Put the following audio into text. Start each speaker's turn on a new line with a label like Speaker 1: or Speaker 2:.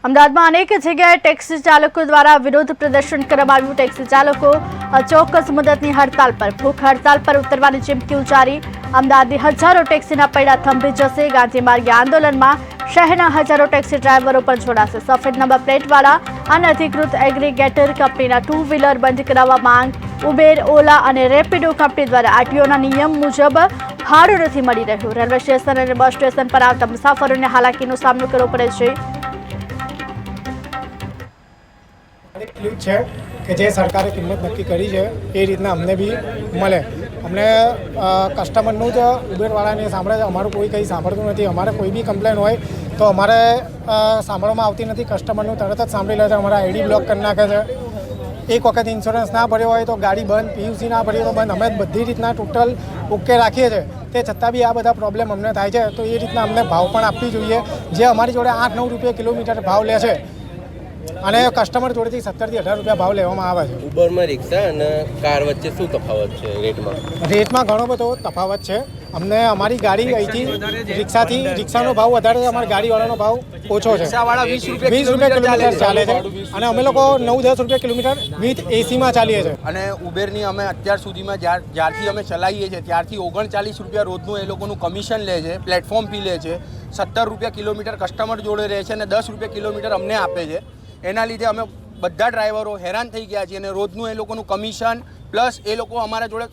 Speaker 1: અમદાવાદમાં અનેક જગ્યાએ ટેક્સી ચાલકો દ્વારા વિરોધ પ્રદર્શન કરવામાં આવ્યું। ટેક્સી ચાલકો ચોક્કસ મુદતની હડતાલ પર, ભૂખ હડતાલ પર ઉતરવાની ચીમકી ઉચ્ચારી। અમદાવાદની હજારો ટેક્સીના પૈડા થંભી જશે। ગાંધી માર્ગે આંદોલનમાં શહેરના હજારો ટેક્સી ડ્રાઈવરો પણ જોડાશે। સફેદ નંબર પ્લેટવાળા અનધિકૃત એગ્રીગેટર કંપનીના 2 વ્હીલર બંધ કરાવવા માંગ। ઉબેર, ઓલા અને રેપિડો કંપની દ્વારા આરટીઓના નિયમ મુજબ ભાડું નથી મળી રહ્યું। રેલવે સ્ટેશન અને બસ સ્ટેશન પર આવતા મુસાફરોને હાલાકીનો સામનો કરવો પડે છે।
Speaker 2: છે કે જે સરકારે કિંમત નક્કી કરી છે એ રીતના અમને બી મળે। અમને કસ્ટમરનું જ ઉબેરવાળાને સાંભળે છે, અમારું કોઈ કંઈ સાંભળતું નથી। અમારે કોઈ બી કમ્પ્લેન હોય તો અમારે સાંભળવામાં આવતી નથી। કસ્ટમરનું તરત જ સાંભળી લે છે, અમારા આઈડી બ્લોક કરી નાખે છે। એક વખત ઇન્સ્યોરન્સ ના ભર્યો હોય તો ગાડી બંધ, પીયુસી ના ભર્યો તો બંધ। અમે બધી રીતના ટોટલ ઓકે રાખીએ છીએ, તે છતાં બી આ બધા પ્રોબ્લેમ અમને થાય છે। તો એ રીતના અમને ભાવ પણ આપવી જોઈએ। જે અમારી જોડે 8-9 રૂપિયા કિલોમીટર ભાવ લે છે અને કસ્ટમર જોડેથી 17 થી 18 રૂપિયા ભાવ લેવામાં આવે છે।
Speaker 3: ઉબરમાં રિક્ષા અને કાર વચ્ચે શું તફાવત છે રેટમાં?
Speaker 2: રેટમાં ઘણો બધો તફાવત છે। અમને અમારી ગાડી અહીંથી રિક્ષાનો ભાવ વધારે છે, અમારી ગાડીવાળાનો ભાવ ઓછો છે। 20 રૂપિયા કિલોમીટર ચાલે છે અને અમે લોકો 9-10 રૂપિયા કિલોમીટર વિથ એસીમાં ચાલીએ છીએ।
Speaker 4: અને ઉબેરની અમે અત્યાર સુધીમાં જ્યારથી અમે ચલાવીએ છીએ ત્યારથી 39 રૂપિયા રોજનું એ લોકોનું કમિશન લે છે, પ્લેટફોર્મ ફી લે છે। 17 રૂપિયા કિલોમીટર કસ્ટમર જોડે રહે છે અને 10 રૂપિયા કિલોમીટર અમને આપે છે। એના લીધે અમે બધા ડ્રાઈવરો હેરાન થઈ ગયા છીએ અને રોજનું એ લોકોનું કમિશન પ્લસ એ લોકો અમારા જોડે